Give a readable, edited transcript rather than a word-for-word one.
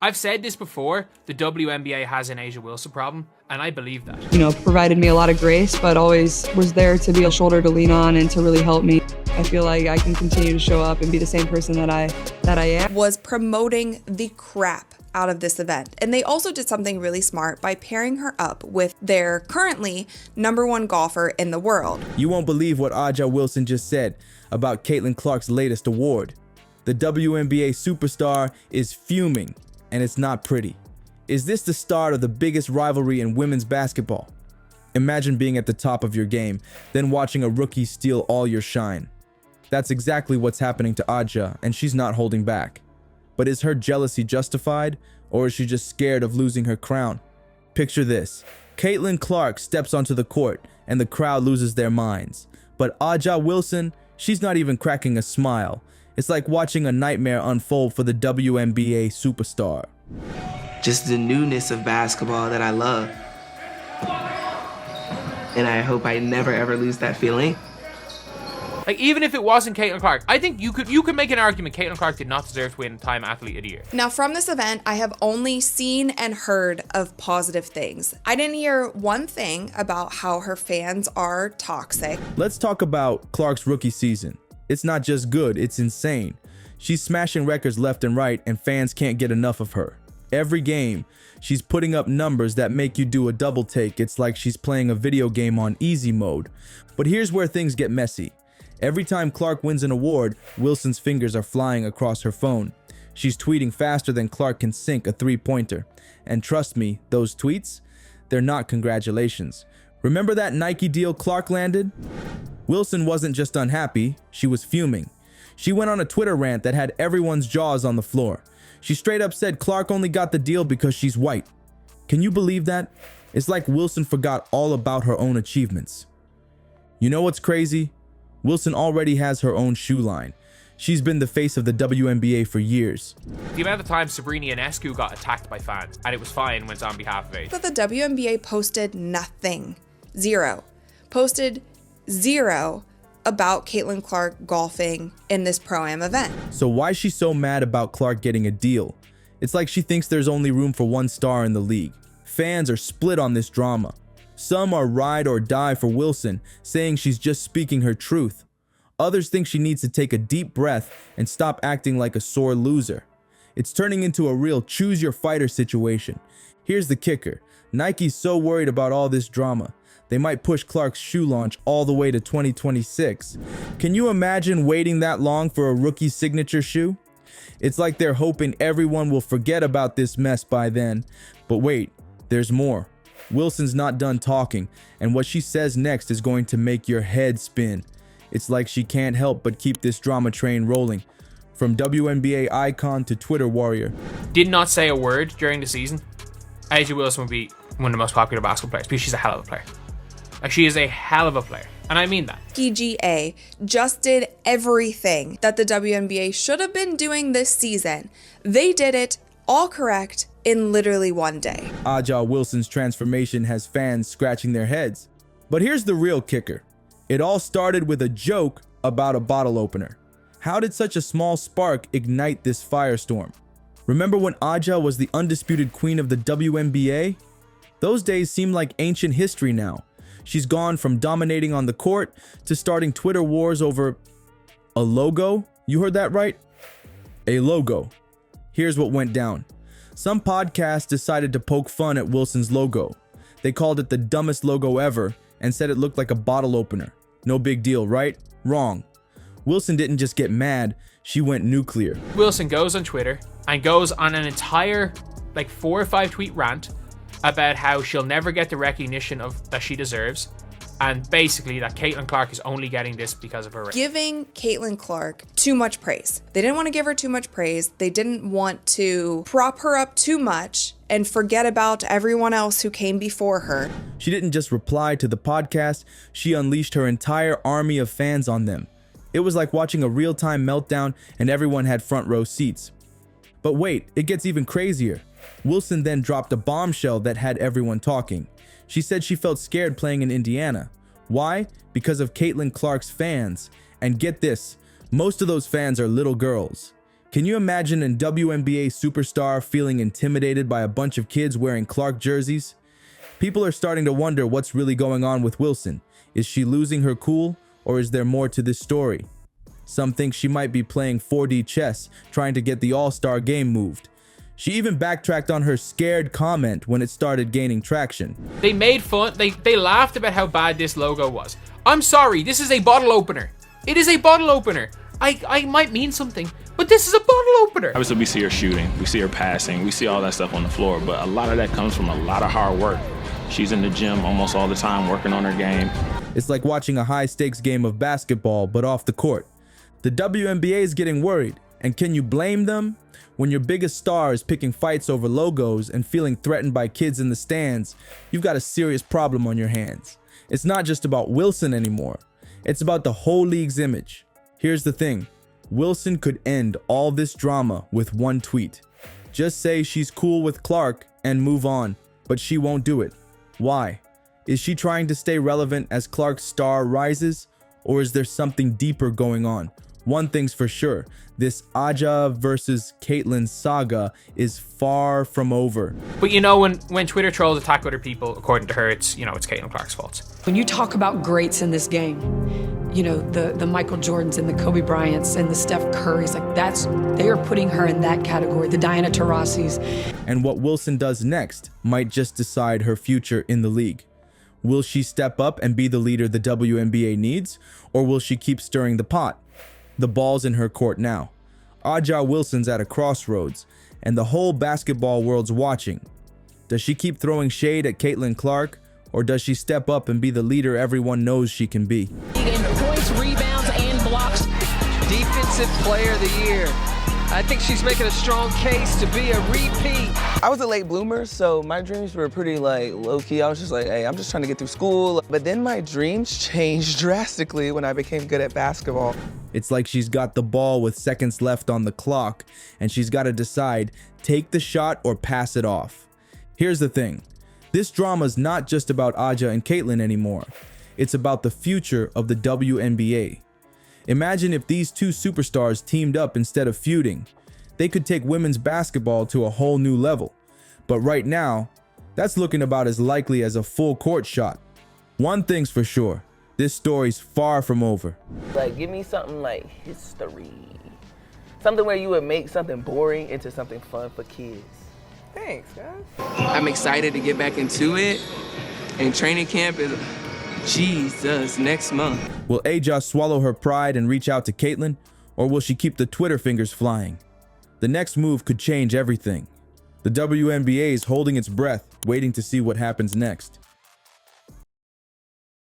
I've said this before, the WNBA has an A'ja Wilson problem, and I believe that. Provided me a lot of grace, but always was there to be a shoulder to lean on and to really help me. I feel like I can continue to show up and be the same person that I am. Was promoting the crap out of this event. And they also did something really smart by pairing her up with their currently #1 golfer in the world. You won't believe what A'ja Wilson just said about Caitlin Clark's latest award. The WNBA superstar is fuming, and it's not pretty. Is this the start of the biggest rivalry in women's basketball? Imagine being at the top of your game, then watching a rookie steal all your shine. That's exactly what's happening to A'ja, and she's not holding back. But is her jealousy justified, or is she just scared of losing her crown? Picture this. Caitlin Clark steps onto the court, and the crowd loses their minds. But A'ja Wilson, she's not even cracking a smile. It's like watching a nightmare unfold for the WNBA superstar. Just the newness of basketball that I love. And I hope I never ever lose that feeling. Like, even if it wasn't Caitlin Clark, I think you could make an argument Caitlin Clark did not deserve to win Time Athlete of the Year. Now, from this event, I have only seen and heard of positive things. I didn't hear one thing about how her fans are toxic. Let's talk about Clark's rookie season. It's not just good, it's insane. She's smashing records left and right, and fans can't get enough of her. Every game, she's putting up numbers that make you do a double take. It's like she's playing a video game on easy mode. But here's where things get messy. Every time Clark wins an award, Wilson's fingers are flying across her phone. She's tweeting faster than Clark can sink a three-pointer. And trust me, those tweets, they're not congratulations. Remember that Nike deal Clark landed? Wilson wasn't just unhappy, she was fuming. She went on a Twitter rant that had everyone's jaws on the floor. She straight up said Clark only got the deal because she's white. Can you believe that? It's like Wilson forgot all about her own achievements. You know what's crazy? Wilson already has her own shoe line. She's been the face of the WNBA for years. The amount of times Sabrina Ionescu got attacked by fans, and it was fine when it's on behalf of A'ja. But the WNBA posted nothing. Zero. Posted zero about Caitlin Clark golfing in this Pro-Am event. So why is she so mad about Clark getting a deal? It's like she thinks there's only room for one star in the league. Fans are split on this drama. Some are ride or die for Wilson, saying she's just speaking her truth. Others think she needs to take a deep breath and stop acting like a sore loser. It's turning into a real choose your fighter situation. Here's the kicker. Nike's so worried about all this drama, they might push Clark's shoe launch all the way to 2026. Can you imagine waiting that long for a rookie signature shoe? It's like they're hoping everyone will forget about this mess by then. But wait, there's more. Wilson's not done talking, and what she says next is going to make your head spin. It's like she can't help but keep this drama train rolling. From WNBA icon to Twitter warrior. Did not say a word during the season. A'ja Wilson would be one of the most popular basketball players because she's a hell of a player. Like, she is a hell of a player, and I mean that. PGA just did everything that the WNBA should have been doing this season. They did it all correct in literally one day. A'ja Wilson's transformation has fans scratching their heads. But here's the real kicker. It all started with a joke about a bottle opener. How did such a small spark ignite this firestorm? Remember when A'ja was the undisputed queen of the WNBA? Those days seem like ancient history now. She's gone from dominating on the court to starting Twitter wars over a logo. You heard that right? A logo. Here's what went down. Some podcasts decided to poke fun at Wilson's logo. They called it the dumbest logo ever and said it looked like a bottle opener. No big deal, right? Wrong. Wilson didn't just get mad, she went nuclear. Wilson goes on Twitter and goes on an entire 4 or 5 tweet rant about how she'll never get the recognition that she deserves, and basically that Caitlin Clark is only getting this because of her race. Giving Caitlin Clark too much praise. They didn't want to give her too much praise. They didn't want to prop her up too much and forget about everyone else who came before her. She didn't just reply to the podcast, she unleashed her entire army of fans on them. It was like watching a real-time meltdown and everyone had front row seats. But wait, it gets even crazier. Wilson then dropped a bombshell that had everyone talking. She said she felt scared playing in Indiana. Why? Because of Caitlin Clark's fans. And get this, most of those fans are little girls. Can you imagine a WNBA superstar feeling intimidated by a bunch of kids wearing Clark jerseys? People are starting to wonder what's really going on with Wilson. Is she losing her cool, or is there more to this story? Some think she might be playing 4D chess, trying to get the All-Star game moved. She even backtracked on her scared comment when it started gaining traction. They made fun, they laughed about how bad this logo was. I'm sorry, this is a bottle opener. It is a bottle opener. I might mean something, but this is a bottle opener. Obviously, we see her shooting, we see her passing, we see all that stuff on the floor, but a lot of that comes from a lot of hard work. She's in the gym almost all the time working on her game. It's like watching a high-stakes game of basketball, but off the court. The WNBA is getting worried, and can you blame them? When your biggest star is picking fights over logos and feeling threatened by kids in the stands, you've got a serious problem on your hands. It's not just about Wilson anymore. It's about the whole league's image. Here's the thing. Wilson could end all this drama with one tweet. Just say she's cool with Clark and move on, but she won't do it. Why? Is she trying to stay relevant as Clark's star rises? Or is there something deeper going on? One thing's for sure, this Aja versus Caitlyn saga is far from over. But you know, when Twitter trolls attack other people, according to her, it's Caitlyn Clark's fault. When you talk about greats in this game, the Michael Jordans and the Kobe Bryants and the Steph Currys, they are putting her in that category, the Diana Taurasi's. And what Wilson does next might just decide her future in the league. Will she step up and be the leader the WNBA needs, or will she keep stirring the pot? The ball's in her court now. Aja Wilson's at a crossroads, and the whole basketball world's watching. Does she keep throwing shade at Caitlyn Clark, or does she step up and be the leader everyone knows she can be? In points, rebounds, and blocks. Defensive Player of the Year. I think she's making a strong case to be a repeat. I was a late bloomer, so my dreams were pretty low-key. I was just like, hey, I'm just trying to get through school. But then my dreams changed drastically when I became good at basketball. It's like she's got the ball with seconds left on the clock, and she's got to decide, take the shot or pass it off. Here's the thing. This drama's not just about Aja and Caitlyn anymore. It's about the future of the WNBA. Imagine if these two superstars teamed up instead of feuding. They could take women's basketball to a whole new level. But right now, that's looking about as likely as a full court shot. One thing's for sure, this story's far from over. Give me something like history. Something where you would make something boring into something fun for kids. Thanks, guys. I'm excited to get back into it, and training camp is next month. Will Aja swallow her pride and reach out to Caitlyn, or will she keep the Twitter fingers flying? The next move could change everything. The WNBA is holding its breath, waiting to see what happens next.